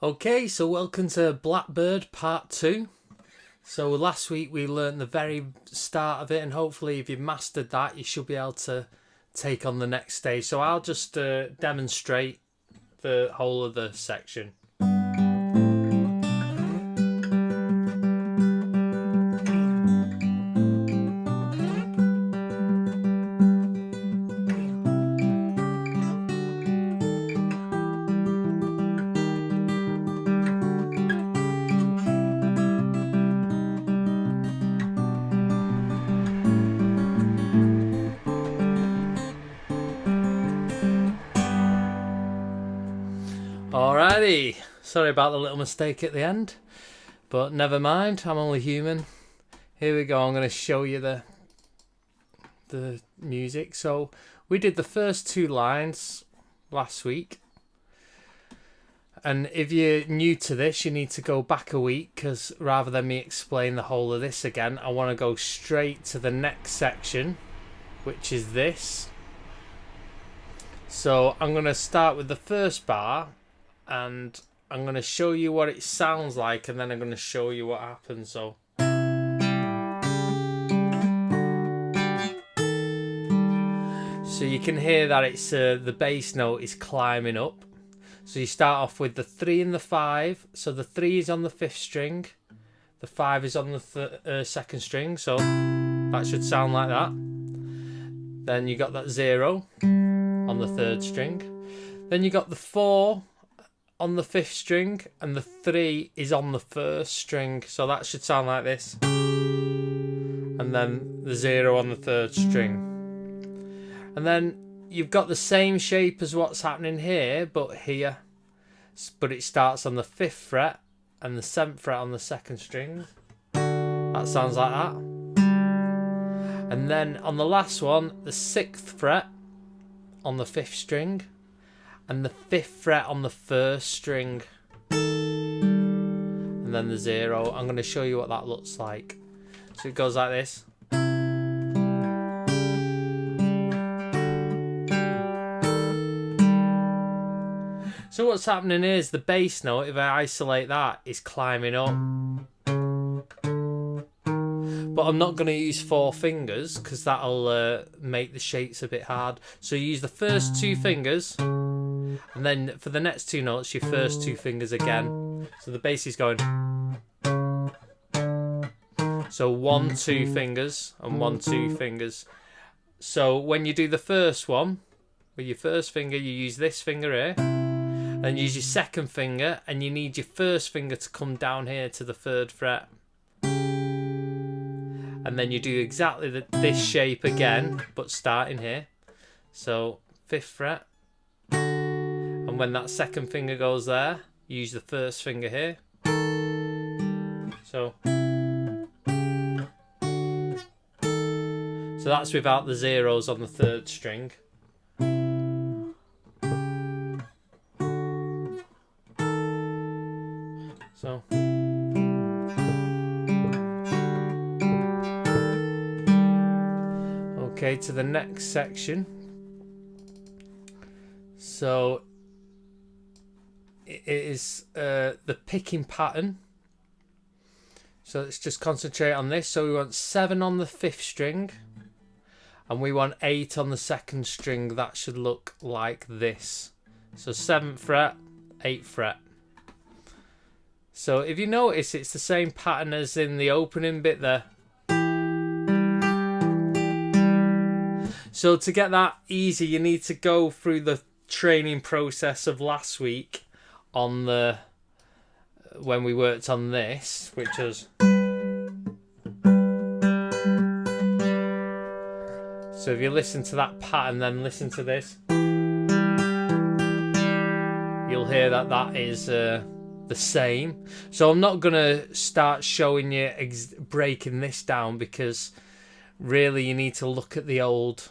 Okay, so welcome to Blackbird Part 2. So last week we learned the very start of it, and hopefully if you've mastered that, you should be able to take on the next stage. So I'll just demonstrate the whole of the section. Alrighty, sorry about the little mistake at the end, but never mind, I'm only human. Here we go, I'm going to show you the music. So we did the first two lines last week, and if you're new to this, you need to go back a week, because rather than me explain the whole of this again, I want to go straight to the next section, which is this. So I'm going to start with the first bar, and I'm going to show you what it sounds like, and then I'm going to show you what happens. So you can hear that it's the bass note is climbing up. So you start off with the 3 and the 5. So the 3 is on the 5th string, the 5 is on the 2nd string, so that should sound like that. Then you got that 0 on the 3rd string. Then you got the 4 on the 5th string, and the 3 is on the 1st string, so that should sound like this. And then the 0 on the 3rd string. And then you've got the same shape as what's happening here, but here. But it starts on the 5th fret and the 7th fret on the 2nd string. That sounds like that. And then on the last one, the 6th fret on the 5th string, and the 5th fret on the 1st string, and then the 0. I'm going to show you what that looks like. So it goes like this. So what's happening is the bass note, if I isolate that, is climbing up. But I'm not going to use 4 fingers, because that'll make the shapes a bit hard. So you use the first 2 fingers, and then for the next 2 notes, your first 2 fingers again. So the bass is going. So 1, 2 fingers, and 1, 2 fingers. So when you do the first one, with your first finger, you use this finger here. Then use your second finger, and you need your first finger to come down here to the 3rd fret. And then you do exactly this shape again, but starting here. So 5th fret. And when that second finger goes there, use the first finger here. So that's without the zeros on the 3rd string. So okay, to the next section. So it is the picking pattern. So let's just concentrate on this. So we want 7 on the 5th string, and we want 8 on the 2nd string. That should look like this. So 7th fret, 8th fret. So if you notice, it's the same pattern as in the opening bit there. So to get that easy, you need to go through the training process of last week on the when we worked on this, which was. So if you listen to that pattern, then listen to this. You'll hear that that is the same. So I'm not gonna start showing you breaking this down, because really you need to look at the old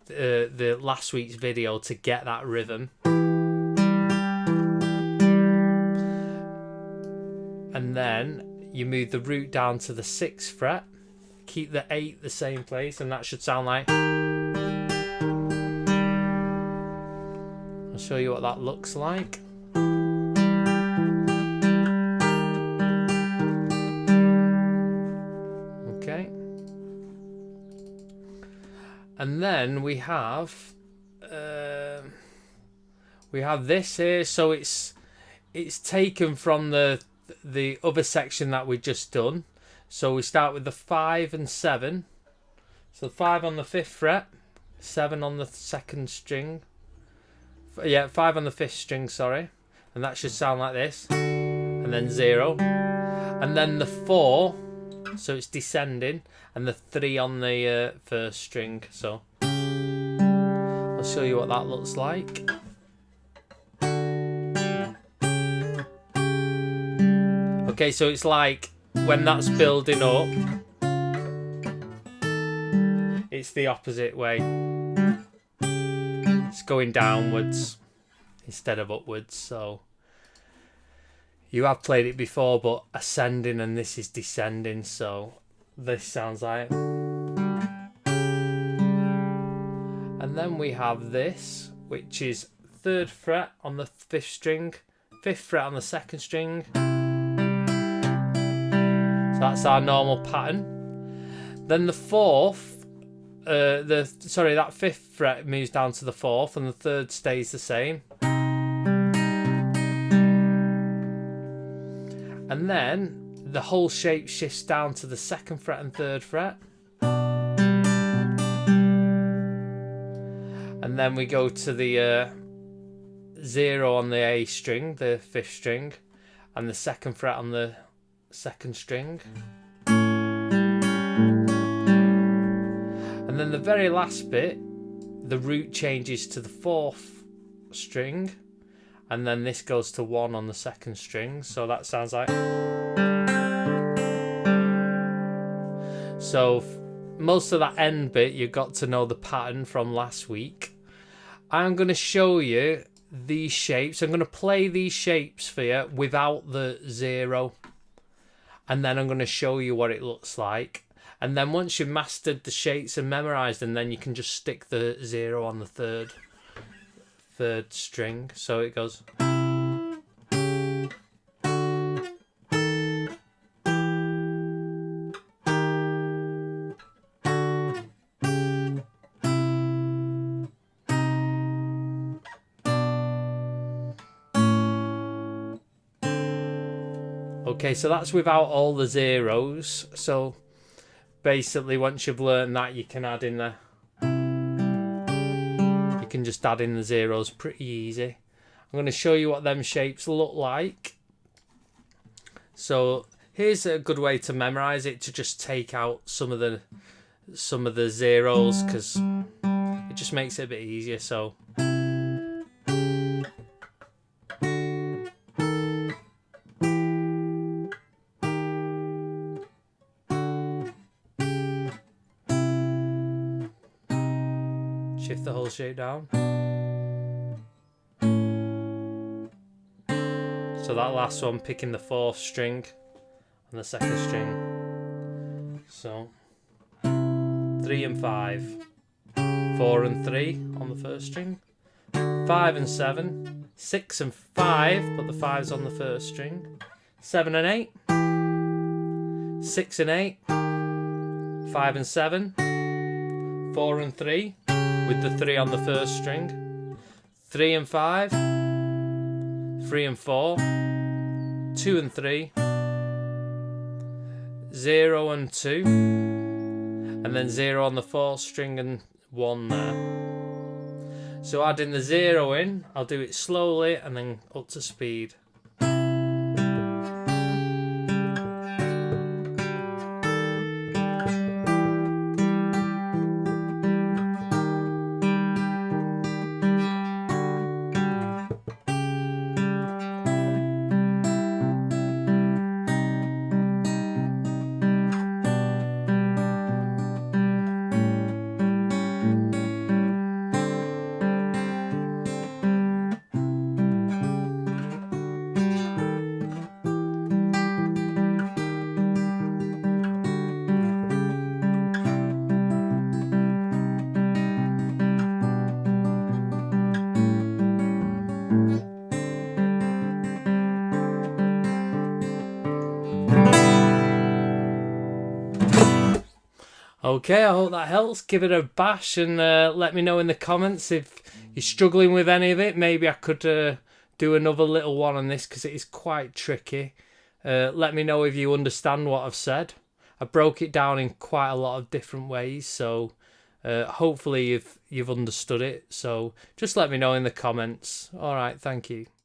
the last week's video to get that rhythm. And then you move the root down to the 6th fret, keep the 8 the same place, and that should sound like. I'll show you what that looks like. Okay. And then we have this here. So it's taken from the other section that we just done. So we start with the 5 and 7. So 5 on the 5th fret, 7 on the 2nd string. Yeah, 5 on the 5th string, sorry. And that should sound like this. And then 0. And then the 4, so it's descending, and the 3 on the 1st string. So I'll show you what that looks like. Okay, so it's like when that's building up, it's the opposite way. It's going downwards instead of upwards. So you have played it before, but ascending, and this is descending. So this sounds like. And then we have this, which is 3rd fret on the 5th string, 5th fret on the 2nd string. So that's our normal pattern. Then the 4th, that 5th fret moves down to the 4th, and the 3rd stays the same. And then the whole shape shifts down to the 2nd fret and 3rd fret. And then we go to the 0 on the A string, the 5th string, and the 2nd fret on the 2nd string. And then the very last bit, the root changes to the 4th string, and then this goes to 1 on the 2nd string. So that sounds like. So most of that end bit, you got to know the pattern from last week. I'm going to show you these shapes. I'm going to play these shapes for you without the 0. And then I'm going to show you what it looks like. And then once you've mastered the shapes and memorized them, then you can just stick the 0 on the 3rd string. So it goes. Okay, so that's without all the zeros. So basically, once you've learned that, you can add in you can just add in the zeros pretty easy. I'm going to show you what them shapes look like. So here's a good way to memorize it, to just take out some of the zeros, because it just makes it a bit easier. So shift the whole shape down. So that last one, picking the 4th string and the 2nd string. So 3 and 5, 4 and 3 on the 1st string, 5 and 7, 6 and 5, but the 5's on the 1st string, 7 and 8, 6 and 8, 5 and 7, 4 and 3, with the 3 on the 1st string, 3 and 5, 3 and 4, 2 and 3, 0 and 2, and then 0 on the 4th string and 1 there. So adding the 0 in, I'll do it slowly and then up to speed. Okay, I hope that helps. Give it a bash and let me know in the comments if you're struggling with any of it. Maybe I could do another little one on this because it is quite tricky. Let me know if you understand what I've said. I broke it down in quite a lot of different ways, so hopefully you've understood it. So just let me know in the comments. All right, thank you.